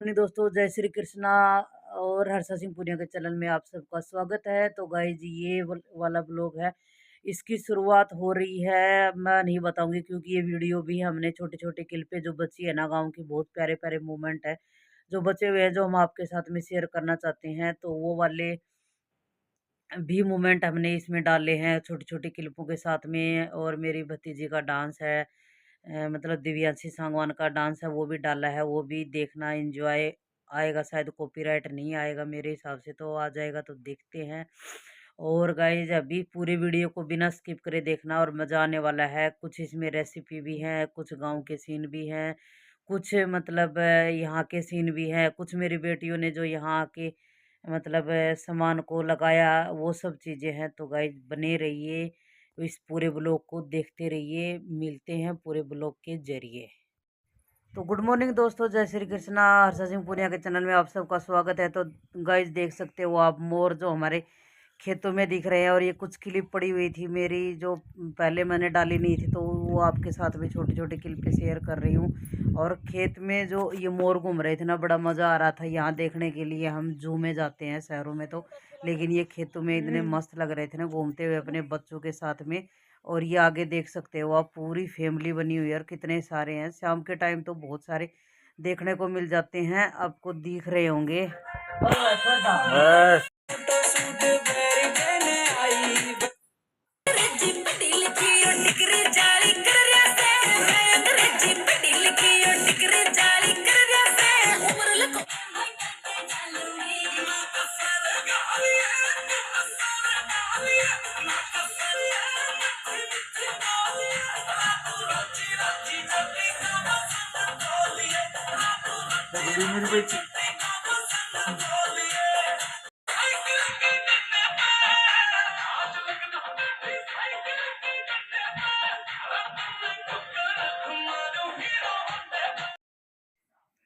अपने दोस्तों जय श्री कृष्णा और हर्षा सिंह पुनिया के चैनल में आप सबका स्वागत है। तो गाइज ये वाला ब्लॉग है, इसकी शुरुआत हो रही है। मैं नहीं बताऊंगी क्योंकि ये वीडियो भी हमने छोटे छोटे क्लिपे जो बची है ना गांव की, बहुत प्यारे प्यारे मोमेंट है जो बचे हुए हैं, जो हम आपके साथ में शेयर करना चाहते हैं। तो वो वाले भी मोमेंट हमने इसमें डाले हैं छोटी छोटी क्लिपों के साथ में। और मेरी भतीजी का डांस है, मतलब दिव्यांशी सांगवान का डांस है, वो भी डाला है। वो भी देखना, एंजॉय आएगा। शायद कॉपीराइट नहीं आएगा मेरे हिसाब से, तो आ जाएगा तो देखते हैं। और गाइज अभी पूरी वीडियो को बिना स्किप करे देखना और मज़ा आने वाला है। कुछ इसमें रेसिपी भी है, कुछ गांव के सीन भी हैं, कुछ मतलब यहाँ के सीन भी हैं, कुछ मेरी बेटियों ने जो यहाँ के मतलब सामान को लगाया, वो सब चीज़ें हैं। तो गाइज बने रहिए, इस पूरे ब्लॉग को देखते रहिए। मिलते हैं पूरे ब्लॉग के जरिए। तो गुड मॉर्निंग दोस्तों, जय श्री कृष्णा। हर्षा सिंह पुनिया के चैनल में आप सबका स्वागत है। तो गाइज देख सकते हो आप मोर जो हमारे खेतों में दिख रहे हैं। और ये कुछ क्लिप पड़ी हुई थी मेरी जो पहले मैंने डाली नहीं थी, तो वो आपके साथ में छोटे छोटे क्लिप शेयर कर रही हूँ। और खेत में जो ये मोर घूम रहे थे ना, बड़ा मज़ा आ रहा था यहाँ देखने के लिए। हम जू में जाते हैं शहरों में तो, लेकिन ये खेतों में इतने मस्त लग रहे थे ना घूमते हुए अपने बच्चों के साथ में। और ये आगे देख सकते हो आप, पूरी फैमिली बनी हुई है और कितने सारे हैं। शाम के टाइम तो बहुत सारे देखने को मिल जाते हैं, आपको दिख रहे होंगे।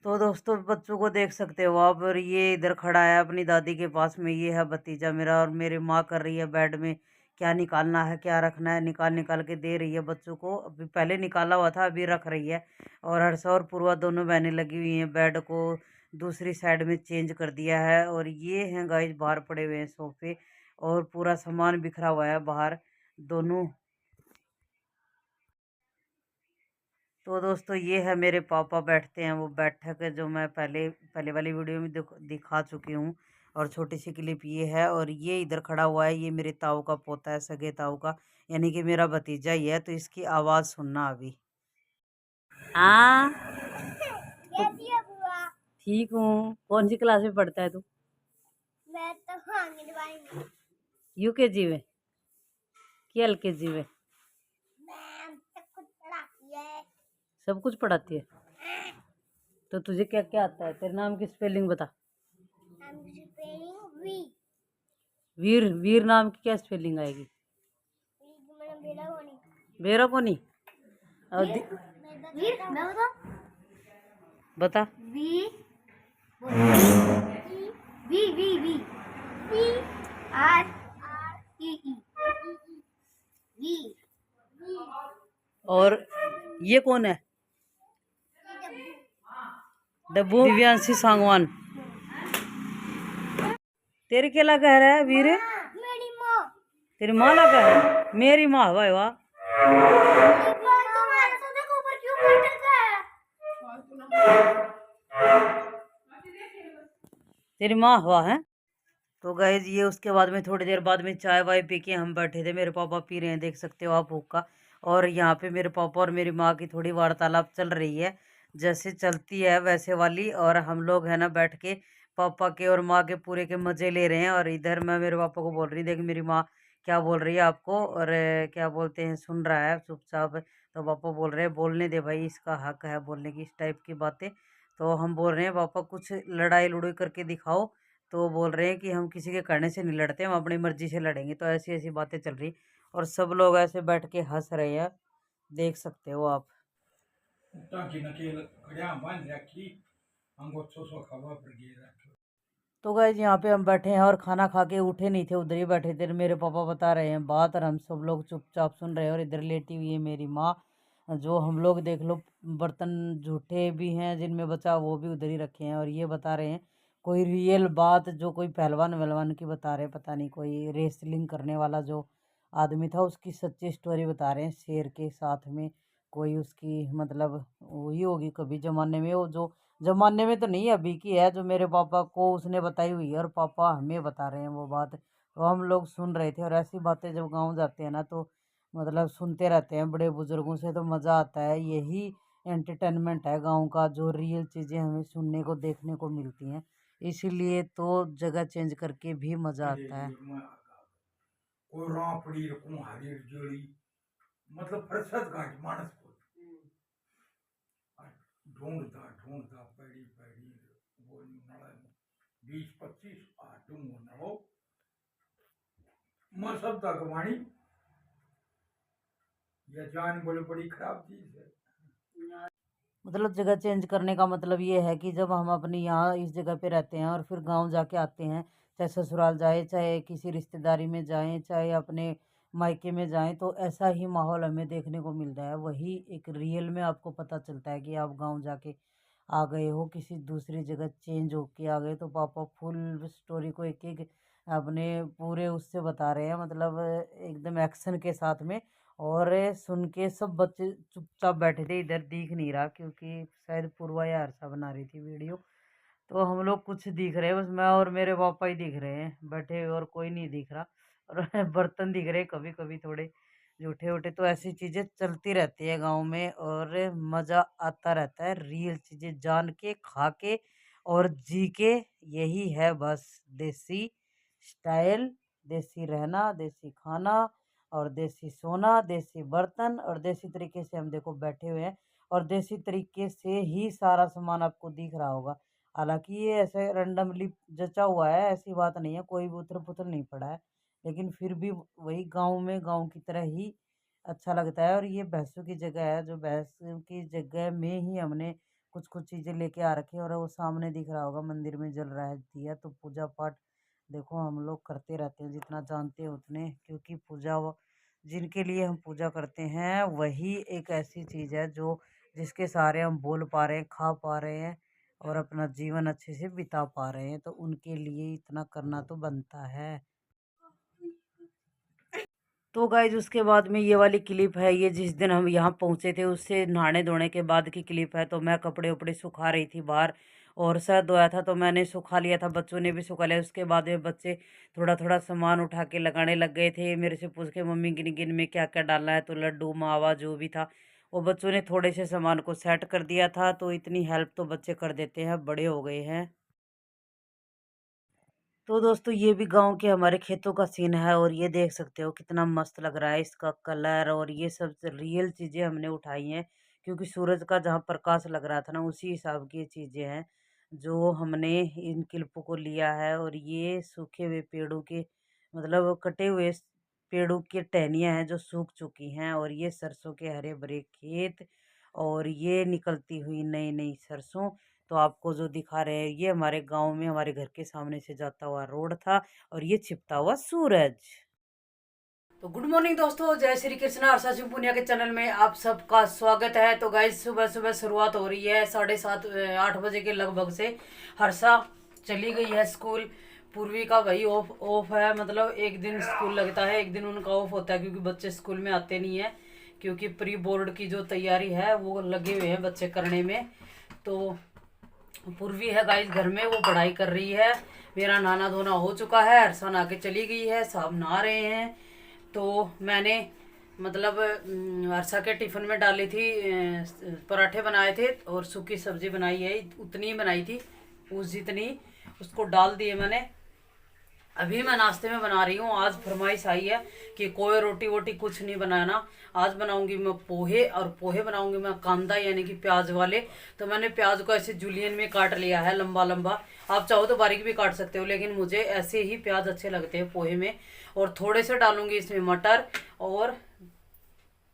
तो दोस्तों बच्चों को देख सकते हो आप। और ये इधर खड़ा है अपनी दादी के पास में, ये है भतीजा मेरा। और मेरी माँ कर रही है बेड में क्या निकालना है, क्या रखना है, निकाल निकाल के दे रही है बच्चों को। अभी पहले निकाला हुआ था, अभी रख रही है। और हर्षा और पूर्वा दोनों बहनें लगी हुई हैं, बेड को दूसरी साइड में चेंज कर दिया है। और ये हैं गाइस बाहर पड़े हुए हैं सोफे, और पूरा सामान बिखरा हुआ है बाहर दोनों। तो दोस्तों ये है मेरे पापा बैठते हैं, वो बैठक है जो मैं पहले पहले वाली वीडियो में दिखा चुकी हूँ। और छोटी सी क्लिप ये है। और ये इधर खड़ा हुआ है, ये मेरे ताऊ का पोता है, सगे ताऊ का, यानी कि मेरा भतीजा ही है। तो इसकी आवाज़ सुनना अभी। हाँ कैसी है बुआ? ठीक हूँ। कौन सी क्लास में पढ़ता है तू? मैं तो आंगनबाड़ी में। यूकेजी में कि एलकेजी में? मैम सब कुछ पढ़ाती है। सब कुछ पढ़ाती है। तो तुझे क्या क्या आता है? तेरे नाम की स्पेलिंग बता। I'm preparing we. वीर, वीर नाम की क्या स्पेलिंग आएगी? मैंने बेला बोनी। बेरा को नहीं। और वीर मैं बताऊं? बता। V V V V V R E E V. और ये कौन है? डब्बू दिव्यांशी सांगवान। तेरे क्या लगा है वीर? मेरी माँ। तेरी माँ लगा है? मेरी माँ वाह वाह। तुम्हारे तो देखो ऊपर क्यों बटन का है? तेरी माँ वाह है। तो गाइज ये उसके बाद में थोड़ी देर बाद में चाय वाय पी के हम बैठे थे। मेरे पापा पी रहे हैं, देख सकते हो आप हुक्का। और यहाँ पे मेरे पापा और मेरी माँ की थोड़ी वार्तालाप चल रही है, जैसे चलती है वैसे वाली। और हम लोग है ना बैठ के पापा के और माँ के पूरे के मज़े ले रहे हैं। और इधर मैं मेरे पापा को बोल रही, देख मेरी माँ क्या बोल रही है आपको। और क्या बोलते हैं, सुन रहा है चुपचाप। तो पापा बोल रहे हैं बोलने दे भाई, इसका हक है बोलने की, इस टाइप की बातें। तो हम बोल रहे हैं पापा कुछ लड़ाई लड़ाई करके दिखाओ। तो वो बोल रहे हैं कि हम किसी के कहने से नहीं लड़ते, हम अपनी मर्जी से लड़ेंगे। तो ऐसी ऐसी बातें चल रही। और सब लोग ऐसे बैठ के हंस रहे हैं, देख सकते हो आप। तो गाइस यहाँ पे हम बैठे हैं और खाना खा के उठे नहीं थे, उधर ही बैठे थे। मेरे पापा बता रहे हैं बात और हम सब लोग चुपचाप सुन रहे हैं। और इधर लेटी हुई है मेरी माँ, जो हम लोग देख लो बर्तन झूठे भी हैं जिनमें बचा वो भी उधर ही रखे हैं, और ये बता रहे हैं कोई रियल बात जो कोई पहलवान वहलवान की बता रहे हैं, पता नहीं कोई रेसलिंग करने वाला जो आदमी था उसकी सच्ची स्टोरी बता रहे हैं शेर के साथ में। कोई उसकी मतलब वही होगी कभी ज़माने में, वो जो ज़माने में तो नहीं अभी की है, जो मेरे पापा को उसने बताई हुई है और पापा हमें बता रहे हैं वो बात, तो हम लोग सुन रहे थे। और ऐसी बातें जब गाँव जाते हैं ना तो मतलब सुनते रहते हैं बड़े बुजुर्गों से तो मज़ा आता है। यही एंटरटेनमेंट है गाँव का, जो रियल चीज़ें हमें सुनने को देखने को मिलती हैं, इसीलिए तो जगह चेंज करके भी मज़ा आता है। कोई रापड़ी रखूं हरी जोड़ी मतलब फरसत गांठ मानस को ढूंढता ढूंढता पैड़ी पैड़ी वो नड़ा 20-25 आटू नड़ो मैं सब तक वाणी यह जान बोले बड़ी खराब चीज है। मतलब जगह चेंज करने का मतलब ये है कि जब हम अपनी यहाँ इस जगह पे रहते हैं और फिर गांव जाके आते हैं, चाहे ससुराल जाए, चाहे किसी रिश्तेदारी में जाएं, चाहे अपने मायके में जाएं, तो ऐसा ही माहौल हमें देखने को मिलता है। वही एक रियल में आपको पता चलता है कि आप गांव जाके आ गए हो, किसी दूसरी जगह चेंज होके आ गए। तो पापा फुल स्टोरी को एक एक अपने पूरे उससे बता रहे हैं, मतलब एकदम एक्शन के साथ में। और सुन के सब बच्चे चुपचाप बैठे थे, इधर दिख नहीं रहा क्योंकि शायद पूर्वा या हर्षा बना रही थी वीडियो। तो हम लोग कुछ दिख रहे हैं, बस मैं और मेरे पापा ही दिख रहे हैं बैठे हुए, और कोई नहीं दिख रहा। और बर्तन दिख रहे हैं कभी कभी थोड़े जूठे उठे। तो ऐसी चीज़ें चलती रहती है गांव में, और मज़ा आता रहता है रियल चीज़ें जान के, खा के और जी के। यही है बस देसी स्टाइल, देसी रहना, देसी खाना और देसी सोना, देसी बर्तन, और देसी तरीके से हम देखो बैठे हुए हैं, और देसी तरीके से ही सारा सामान आपको दिख रहा होगा। हालाँकि ये ऐसे रैंडमली जचा हुआ है, ऐसी बात नहीं है, कोई भी उथल-पुथल नहीं पड़ा है। लेकिन फिर भी वही गाँव में गाँव की तरह ही अच्छा लगता है। और ये भैंसों की जगह है, जो भैंसों की जगह में ही हमने कुछ-कुछ चीज़ें लेके आ रखी हैं। और वो सामने दिख रहा होगा मंदिर में जल रहा है दिया, तो पूजा-पाठ देखो हम लोग करते रहते हैं जितना जानते हैं उतने, क्योंकि पूजा वो जिनके लिए हम पूजा करते हैं वही एक ऐसी चीज़ है जो जिसके सहारे हम बोल पा रहे हैं, खा पा रहे हैं और अपना जीवन अच्छे से बिता पा रहे हैं, तो उनके लिए इतना करना तो बनता है। तो गाइज़ उसके बाद में ये वाली क्लिप है, ये जिस दिन हम यहाँ पहुँचे थे उससे नहाने धोने के बाद की क्लिप है। तो मैं कपड़े-वपड़े सुखा रही थी बाहर, और सर धोया था तो मैंने सुखा लिया था, बच्चों ने भी सुखा लिया। उसके बाद में बच्चे थोड़ा-थोड़ा सामान उठा के लगाने लग गए थे। मेरे से पूछ के मम्मी गिन-गिन में क्या-क्या डालना है, तो लड्डू, मावा जो भी था, वो बच्चों ने थोड़े से सामान को सेट कर दिया था। तो इतनी हेल्प तो बच्चे कर देते हैं, बड़े हो गए हैं। तो दोस्तों ये भी गाँव के हमारे खेतों का सीन है, और ये देख सकते हो कितना मस्त लग रहा है इसका कलर, और ये सब रियल चीज़ें हमने उठाई हैं क्योंकि सूरज का जहाँ प्रकाश लग रहा था ना उसी हिसाब की ये चीज़ें हैं जो हमने इन क्लिपों को लिया है। और ये सूखे हुए पेड़ों के मतलब कटे हुए पेड़ों की टहनियाँ हैं जो सूख चुकी हैं, और ये सरसों के हरे भरे खेत, और ये निकलती हुई नई नई सरसों। तो आपको जो दिखा रहे हैं ये हमारे गाँव में हमारे घर के सामने से जाता हुआ रोड था, और ये छिपता हुआ सूरज। तो गुड मॉर्निंग दोस्तों, जय श्री कृष्णा। हर्षा सिंह पुनिया के चैनल में आप सबका स्वागत है। तो गाइज सुबह सुबह शुरुआत हो रही है 7:30 8 बजे के लगभग से। हर्षा चली गई है स्कूल, पूर्वी का भाई ऑफ है, मतलब एक दिन स्कूल लगता है, एक दिन उनका ऑफ होता है क्योंकि बच्चे स्कूल में आते नहीं है, क्योंकि प्री बोर्ड की जो तैयारी है वो लगे हुए हैं बच्चे करने में। तो पूर्वी है गाइस घर में, वो पढ़ाई कर रही है। मेरा नहाना धोना हो चुका है, हर्षा नहा के चली गई है, सब नहा रहे हैं। तो मैंने मतलब हर्षा के टिफ़िन में डाली थी, पराठे बनाए थे और सूखी सब्जी बनाई है, उतनी ही बनाई थी, उस जितनी उसको डाल दिए मैंने। अभी मैं नाश्ते में बना रही हूँ, आज फरमाइश आई है कि कोई रोटी वोटी कुछ नहीं बनाना, आज बनाऊंगी मैं पोहे, और पोहे बनाऊंगी मैं कांदा यानी कि प्याज वाले। तो मैंने प्याज को ऐसे जूलियन में काट लिया है लंबा लंबा, आप चाहो तो बारीक भी काट सकते हो, लेकिन मुझे ऐसे ही प्याज अच्छे लगते हैं पोहे में। और थोड़े से डालूंगी इसमें मटर, और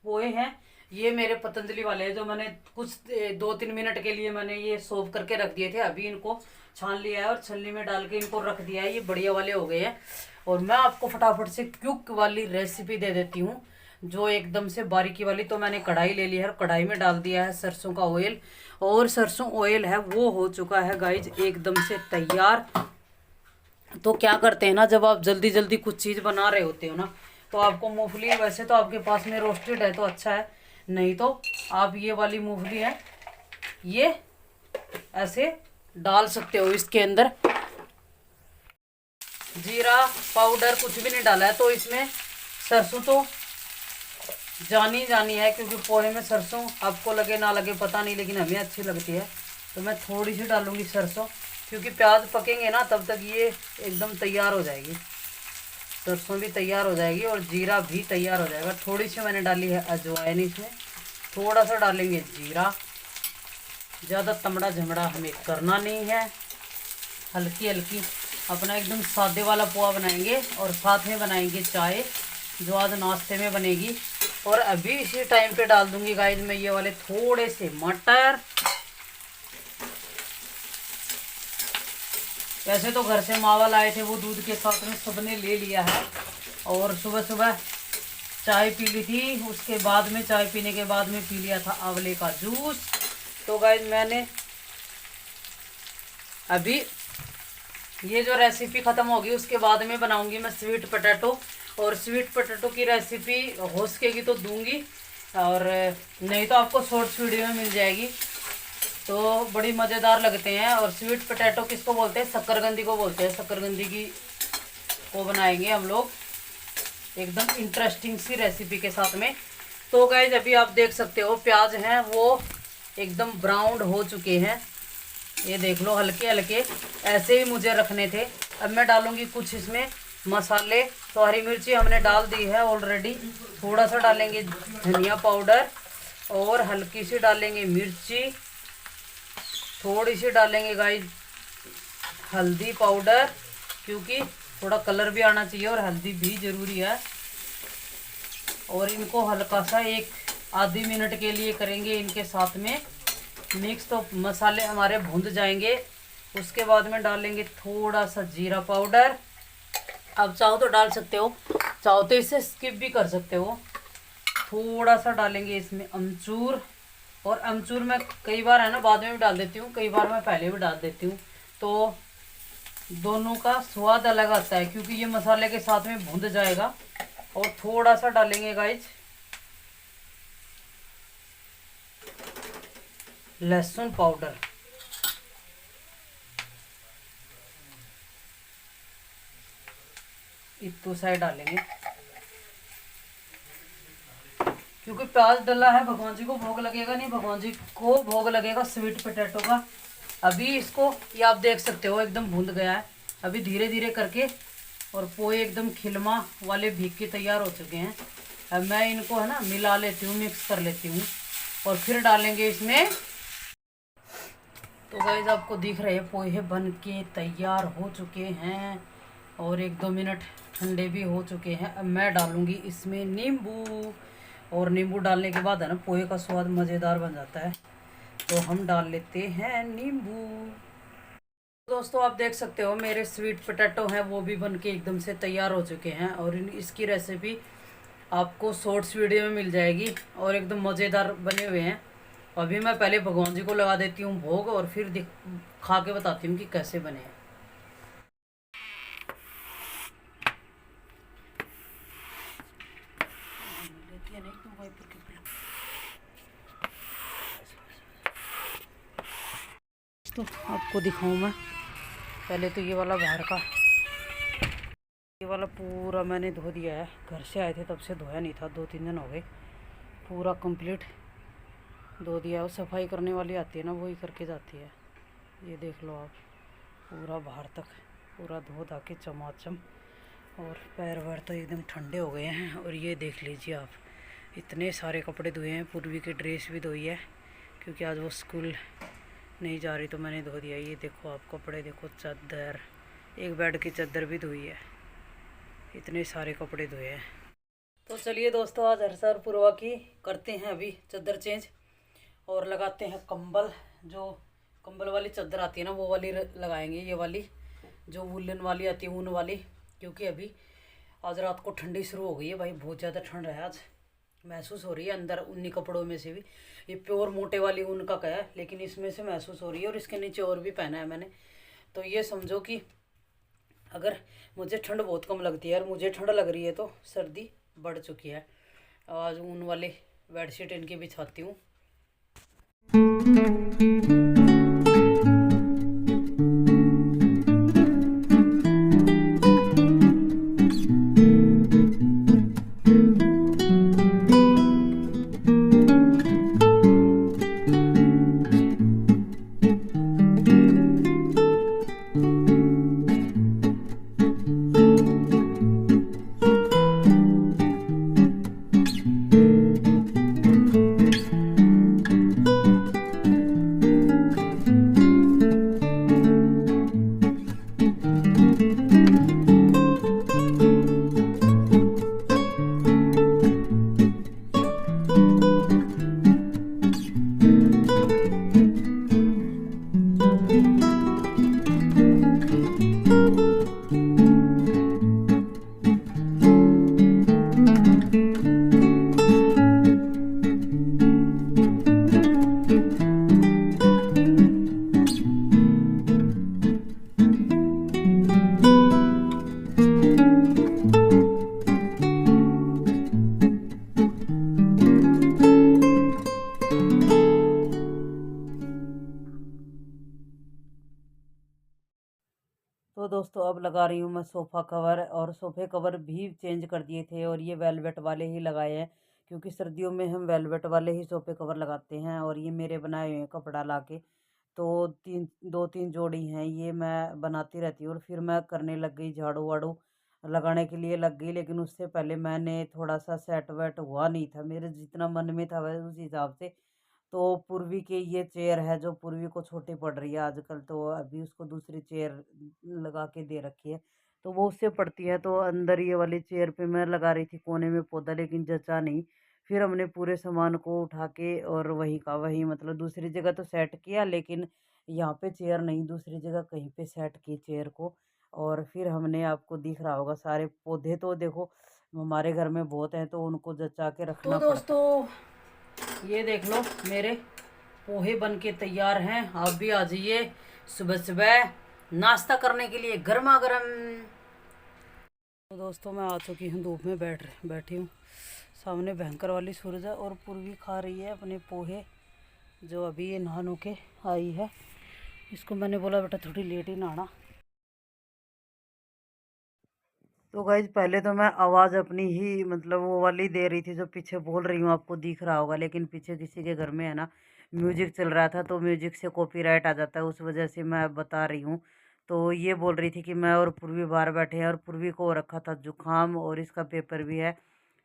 पोहे हैं ये मेरे पतंजलि वाले हैं जो मैंने कुछ 2-3 मिनट के लिए मैंने ये सोव करके रख दिए थे, अभी इनको छान लिया है और छलनी में डाल के इनको रख दिया है, ये बढ़िया वाले हो गए हैं। और मैं आपको फटाफट से क्विक वाली रेसिपी दे देती हूँ। जो एकदम से बारीकी वाली। तो मैंने कढ़ाई ले ली है, कढ़ाई में डाल दिया है सरसों का ऑयल, और सरसों ऑयल है वो हो चुका है गाइज एकदम से तैयार। तो क्या करते हैं ना, जब आप जल्दी जल्दी कुछ चीज़ बना रहे होते हो ना, तो आपको मूंगफली, वैसे तो आपके पास में रोस्टेड है तो अच्छा है, नहीं तो आप ये वाली मूंगफली है ये ऐसे डाल सकते हो इसके अंदर। जीरा पाउडर कुछ भी नहीं डाला है, तो इसमें सरसों तो जानी जानी है, क्योंकि पोहे में सरसों आपको लगे ना लगे पता नहीं, लेकिन हमें अच्छी लगती है। तो मैं थोड़ी सी डालूंगी सरसों, क्योंकि प्याज पकेंगे ना तब तक ये एकदम तैयार हो जाएगी, सरसों भी तैयार हो जाएगी और जीरा भी तैयार हो जाएगा। थोड़ी सी मैंने डाली है अजवाइन, इसमें थोड़ा सा डालेंगे जीरा, ज़्यादा तमड़ा झमड़ा हमें करना नहीं है, हल्की हल्की अपना एकदम सादे वाला पोहा बनाएंगे, और साथ में बनाएंगे चाय जो आज नाश्ते में बनेगी। और अभी इसी टाइम पे डाल दूंगी गाइस मैं ये वाले थोड़े से मटर। वैसे तो घर से मावा लाए थे, वो दूध के साथ में सबने ले लिया है, और सुबह सुबह चाय पी ली थी, उसके बाद में चाय पीने के बाद में पी लिया था आंवले का जूस। तो गाइस मैंने अभी ये जो रेसिपी ख़त्म होगी उसके बाद में बनाऊंगी मैं स्वीट पोटैटो, और स्वीट पोटैटो की रेसिपी हो सकेगी तो दूंगी, और नहीं तो आपको शॉर्ट्स वीडियो में मिल जाएगी। तो बड़ी मज़ेदार लगते हैं। और स्वीट पोटैटो किसको बोलते हैं, शक्करकंदी को बोलते हैं। शक्करकंदी की को बनाएंगे हम लोग एकदम इंटरेस्टिंग सी रेसिपी के साथ में। तो गाइस अभी आप देख सकते हो प्याज हैं वो एकदम ब्राउन हो चुके हैं, ये देख लो, हल्के हल्के ऐसे ही मुझे रखने थे। अब मैं डालूंगी कुछ इसमें मसाले। तो हरी मिर्ची हमने डाल दी है ऑलरेडी, थोड़ा सा डालेंगे धनिया पाउडर, और हल्की सी डालेंगे मिर्ची, थोड़ी सी डालेंगे गाइस हल्दी पाउडर, क्योंकि थोड़ा कलर भी आना चाहिए और हल्दी भी ज़रूरी है। और इनको हल्का सा एक आधी मिनट के लिए करेंगे इनके साथ में मिक्स। तो मसाले हमारे भुन जाएंगे, उसके बाद में डालेंगे थोड़ा सा जीरा पाउडर। अब चाहो तो डाल सकते हो, चाहो तो इसे स्किप भी कर सकते हो। थोड़ा सा डालेंगे इसमें अमचूर, और अमचूर मैं कई बार है ना बाद में भी डाल देती हूँ, कई बार मैं पहले भी डाल देती हूँ, तो दोनों का स्वाद अलग आता है, क्योंकि ये मसाले के साथ में भुन जाएगा। और थोड़ा सा डालेंगे गाइस लहसुन पाउडर, इतू साइड डालेंगे, क्योंकि प्याज डला है, भगवान जी को भोग लगेगा नहीं, भगवान जी को भोग लगेगा स्वीट पोटैटो का। अभी इसको ये आप देख सकते हो एकदम भून गया है, अभी धीरे धीरे करके, और पोहे एकदम खिलमा वाले भीग के तैयार हो चुके हैं। अब मैं इनको है ना मिला लेती हूँ, मिक्स कर लेती हूँ, और फिर डालेंगे इसमें। तो गाइस आपको दिख रहे हैं पोहे बन के तैयार हो चुके हैं, और 1-2 मिनट ठंडे भी हो चुके हैं। अब मैं डालूंगी इसमें नींबू, और नींबू डालने के बाद है ना पोहे का स्वाद मज़ेदार बन जाता है। तो हम डाल लेते हैं नींबू। दोस्तों आप देख सकते हो मेरे स्वीट पोटैटो हैं वो भी बन के एकदम से तैयार हो चुके हैं, और इसकी रेसिपी आपको शॉर्ट्स वीडियो में मिल जाएगी, और एकदम मज़ेदार बने हुए हैं। अभी मैं पहले भगवान जी को लगा देती हूँ भोग, और फिर खा के बताती हूँ कि कैसे बने हैं। तो आपको दिखाऊं मैं पहले तो ये वाला बाहर का, ये वाला पूरा मैंने धो दिया है। घर से आए थे तब से धोया नहीं था, 2-3 दिन हो गए, पूरा कंप्लीट धो दिया। और सफाई करने वाली आती है ना, वही करके जाती है। ये देख लो आप, पूरा बाहर तक पूरा धो धा के चमाचम, और पैर वैर तो एकदम ठंडे हो गए हैं। और ये देख लीजिए आप, इतने सारे कपड़े धोए हैं। पूर्वी की ड्रेस भी धोई है, क्योंकि आज वो स्कूल नहीं जा रही, तो मैंने धो दिया। ये देखो आप कपड़े देखो, चादर, एक बेड की चादर भी धोई है, इतने सारे कपड़े धोए हैं। तो चलिए दोस्तों आज हर्षा और पूर्वा की करते हैं अभी चादर चेंज, और लगाते हैं कंबल। जो कंबल वाली चादर आती है ना वो वाली लगाएंगे, ये वाली जो वुलन वाली आती है, ऊन वाली, क्योंकि अभी आज रात को ठंडी शुरू हो गई है भाई, बहुत ज़्यादा ठंड है आज। महसूस हो रही है अंदर उन्हीं कपड़ों में से भी। ये प्योर मोटे वाली ऊन का है, लेकिन इसमें से महसूस हो रही है। और इसके नीचे और भी पहना है मैंने। तो ये समझो कि अगर मुझे ठंड बहुत कम लगती है और मुझे ठंड लग रही है तो सर्दी बढ़ चुकी है। आज ऊन वाली बेडशीट इनकी बिछाती हूँ। तो दोस्तों अब लगा रही हूँ मैं सोफ़ा कवर, और सोफ़े कवर भी चेंज कर दिए थे और ये वेलवेट वाले ही लगाए हैं, क्योंकि सर्दियों में हम वेलवेट वाले ही सोफ़े कवर लगाते हैं। और ये मेरे बनाए हुए हैं कपड़ा लाके। तो 2-3 जोड़ी हैं, ये मैं बनाती रहती हूँ। और फिर मैं करने लग गई, झाड़ू वाड़ू लगाने के लिए लग गई। लेकिन उससे पहले मैंने थोड़ा सा सेट वेट हुआ नहीं था, मेरे जितना मन में था वह उस हिसाब से। तो पूर्वी के ये चेयर है जो पूर्वी को छोटी पड़ रही है आजकल, तो अभी उसको दूसरी चेयर लगा के दे रखी है। तो वो उससे पड़ती है, तो अंदर ये वाली चेयर पे मैं लगा रही थी कोने में पौधा, लेकिन जचा नहीं। फिर हमने पूरे सामान को उठा के और वहीं का वहीं, मतलब दूसरी जगह तो सेट किया, लेकिन यहाँ पे चेयर नहीं, दूसरी जगह कहीं पे सेट की चेयर को। और फिर हमने, आपको दिख रहा होगा, सारे पौधे तो देखो हमारे घर में बहुत हैं, तो उनको जचा के तो रखना पड़ता। दोस्तों ये देख लो मेरे पोहे बन के तैयार हैं। आप भी आ जाइए सुबह सुबह नाश्ता करने के लिए गर्मा गर्म। तो दोस्तों मैं आ चुकी हूँ, धूप में बैठी हूँ। सामने भयंकर वाली सूरज है और पूर्वी खा रही है अपने पोहे, जो अभी ये नहा नो के आई है। इसको मैंने बोला बेटा थोड़ी लेट ही नहाना। तो गाइज पहले तो मैं आवाज़ अपनी ही, मतलब वो वाली दे रही थी जो पीछे बोल रही हूँ, आपको दिख रहा होगा। लेकिन पीछे किसी के घर में है ना, म्यूजिक चल रहा था, तो म्यूजिक से कॉपीराइट आ जाता है, उस वजह से मैं बता रही हूँ। तो ये बोल रही थी कि मैं और पूर्वी बाहर बैठे हैं, और पूर्वी को हो रखा था जुकाम, और इसका पेपर भी है।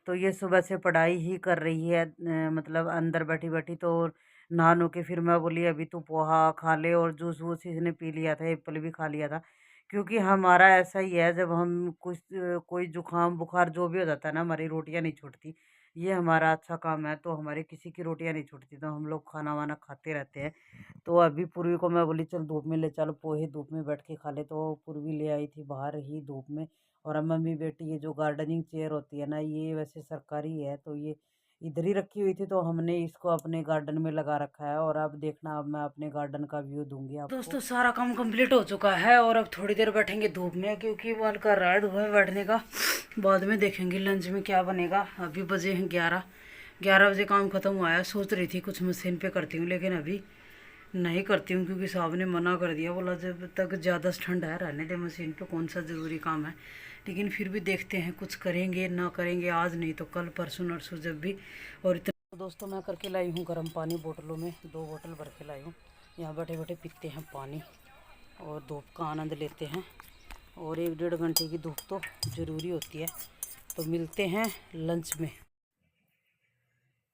तो ये सुबह से पढ़ाई ही कर रही है, मतलब अंदर बैठी बैठी। तो नहा नो के फिर मैं बोली अभी तू पोहा खा ले, और जूस वूस इसने पी लिया था, एप्पल भी खा लिया था। क्योंकि हमारा ऐसा ही है, जब हम कुछ कोई जुकाम बुखार जो भी हो जाता है ना, हमारी रोटियां नहीं छूटती। ये हमारा अच्छा काम है, तो हमारी किसी की रोटियां नहीं छूटती, तो हम लोग खाना वाना खाते रहते हैं। तो अभी पूर्वी को मैं बोली चल धूप में ले चल, पोहे धूप में बैठ के खा ले। तो पूर्वी ले आई थी बाहर ही धूप में। और अब मम्मी बेटी, ये जो गार्डनिंग चेयर होती है ना, ये वैसे सरकारी है, तो ये इधर ही रखी हुई थी, तो हमने इसको अपने गार्डन में लगा रखा है। और अब देखना, अब मैं अपने गार्डन का व्यू दूंगी आपको। दोस्तों सारा काम कंप्लीट हो चुका है, और अब थोड़ी देर बैठेंगे धूप में, क्योंकि मन कर रहा है धूप में बैठने का। बाद में देखेंगे लंच में क्या बनेगा। अभी बजे हैं 11 बजे काम ख़त्म हुआ है। सोच रही थी कुछ मशीन पे करती हूँ, लेकिन अभी नहीं करती हूँ, क्योंकि साहब ने मना कर दिया, बोला जब तक ज़्यादा ठंड है रहने दे मशीन पे, कौन सा ज़रूरी काम है। लेकिन फिर भी देखते हैं, कुछ करेंगे ना करेंगे, आज नहीं तो कल परसों नरसों जब भी। और इतना तो दोस्तों मैं करके लाई हूँ गर्म पानी बोतलों में, 2 बोतल भर के लाई हूँ। यहाँ बैठे बैठे पीते हैं पानी और धूप का आनंद लेते हैं। और 1-1.5 घंटे की धूप तो ज़रूरी होती है। तो मिलते हैं लंच में।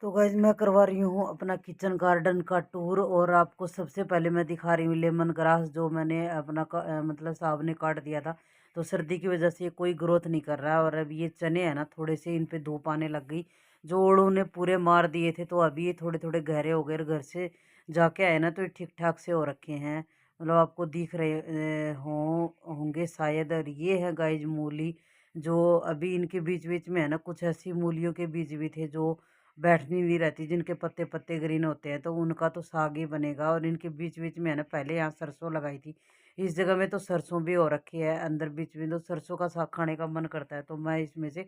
तो गाइज मैं करवा रही हूँ अपना किचन गार्डन का टूर, और आपको सबसे पहले मैं दिखा रही हूँ लेमन ग्रास, जो मैंने अपना मतलब साहब ने काट दिया था। तो सर्दी की वजह से कोई ग्रोथ नहीं कर रहा है। और अब ये चने हैं ना, थोड़े से इन पे धूप आने लग गई, जो ओड़ों ने पूरे मार दिए थे। तो अभी ये थोड़े थोड़े गहरे हो गए, और घर से जाके आए ना तो ये ठीक ठाक से हो रखे हैं, मतलब आपको दिख रहे होंगे शायद। और ये है गाइज मूली, जो अभी इनके बीच बीच में है ना, कुछ ऐसी मूलियों के बीज भी थे जो बैठनी भी रहती, जिनके पत्ते पत्ते ग्रीन होते हैं तो उनका तो साग ही बनेगा। और इनके बीच बीच में है ना, पहले यहाँ सरसों लगाई थी, इस जगह में तो सरसों भी हो रखी है अंदर बीच में, तो सरसों का साग खाने का मन करता है तो मैं इसमें से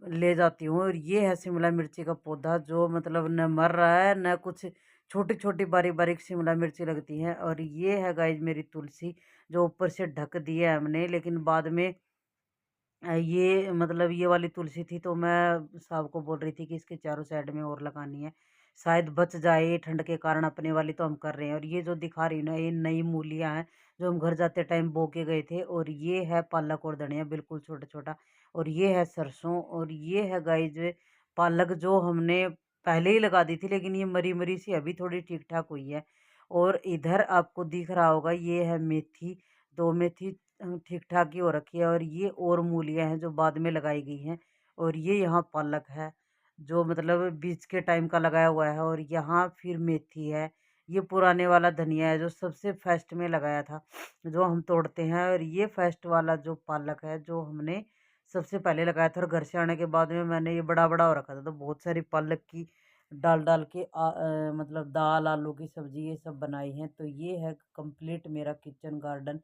ले जाती हूँ। और ये है शिमला मिर्ची का पौधा, जो मतलब न मर रहा है न कुछ, छोटी छोटी बारीक बारीक शिमला मिर्ची लगती हैं। और ये है गाइज मेरी तुलसी, जो ऊपर से ढक दी है हमने, लेकिन बाद में ये मतलब ये वाली तुलसी थी तो मैं साहब को बोल रही थी कि इसके चारों साइड में और लगानी है, शायद बच जाए ठंड के कारण। अपने वाली तो हम कर रहे हैं। और ये जो दिखा रही हूँ ना, ये नई मूलियाँ हैं जो हम घर जाते टाइम बो के गए थे। और ये है पालक और धनिया, बिल्कुल छोटा छोटा। और ये है सरसों। और ये है गाइज पालक, जो हमने पहले ही लगा दी थी, लेकिन ये मरी मरी सी अभी थोड़ी ठीक ठाक हुई है। और इधर आपको दिख रहा होगा, ये है मेथी, दो मेथी ठीक ठाक ही हो रखी है। और ये और मूलियाँ हैं जो बाद में लगाई गई हैं। और ये यहाँ पालक है, जो मतलब बीज के टाइम का लगाया हुआ है। और यहाँ फिर मेथी है, ये पुराने वाला धनिया है जो सबसे फर्स्ट में लगाया था, जो हम तोड़ते हैं। और ये फर्स्ट वाला जो पालक है, जो हमने सबसे पहले लगाया था। और घर से आने के बाद में मैंने ये बड़ा बड़ा हो रखा था, तो बहुत सारी पालक की डाल डाल के मतलब दाल आलू की सब्जी ये सब बनाई है। तो ये है कंप्लीट मेरा किचन गार्डन,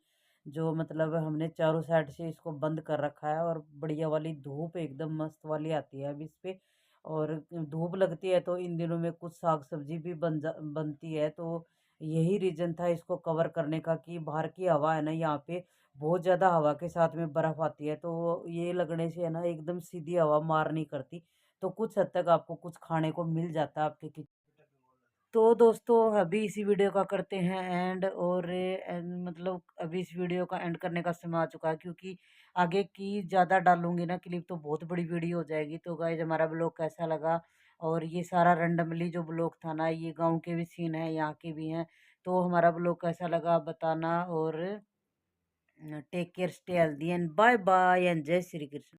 जो मतलब हमने चारों साइड से इसको बंद कर रखा है। और बढ़िया वाली धूप एकदम मस्त वाली आती है अब इस पे। और धूप लगती है तो इन दिनों में कुछ साग सब्जी भी बनती है। तो यही रीज़न था इसको कवर करने का, कि बाहर की हवा है ना, यहाँ पे बहुत ज़्यादा हवा के साथ में बर्फ़ आती है, तो ये लगने से है ना एकदम सीधी हवा मार नहीं करती, तो कुछ हद तक आपको कुछ खाने को मिल जाता है आपके किचन। तो दोस्तों अभी इसी वीडियो का करते हैं एंड। और मतलब अभी इस वीडियो का एंड करने का समय आ चुका है, क्योंकि आगे की ज़्यादा डालूंगी ना क्लिप तो बहुत बड़ी वीडियो हो जाएगी। तो गाइज हमारा ब्लॉग कैसा लगा, और ये सारा रैंडमली जो ब्लॉग था ना, ये गांव के भी सीन है यहाँ के भी हैं, तो हमारा ब्लॉग कैसा लगा बताना। और take care, stay healthy and bye bye and जय श्री कृष्ण।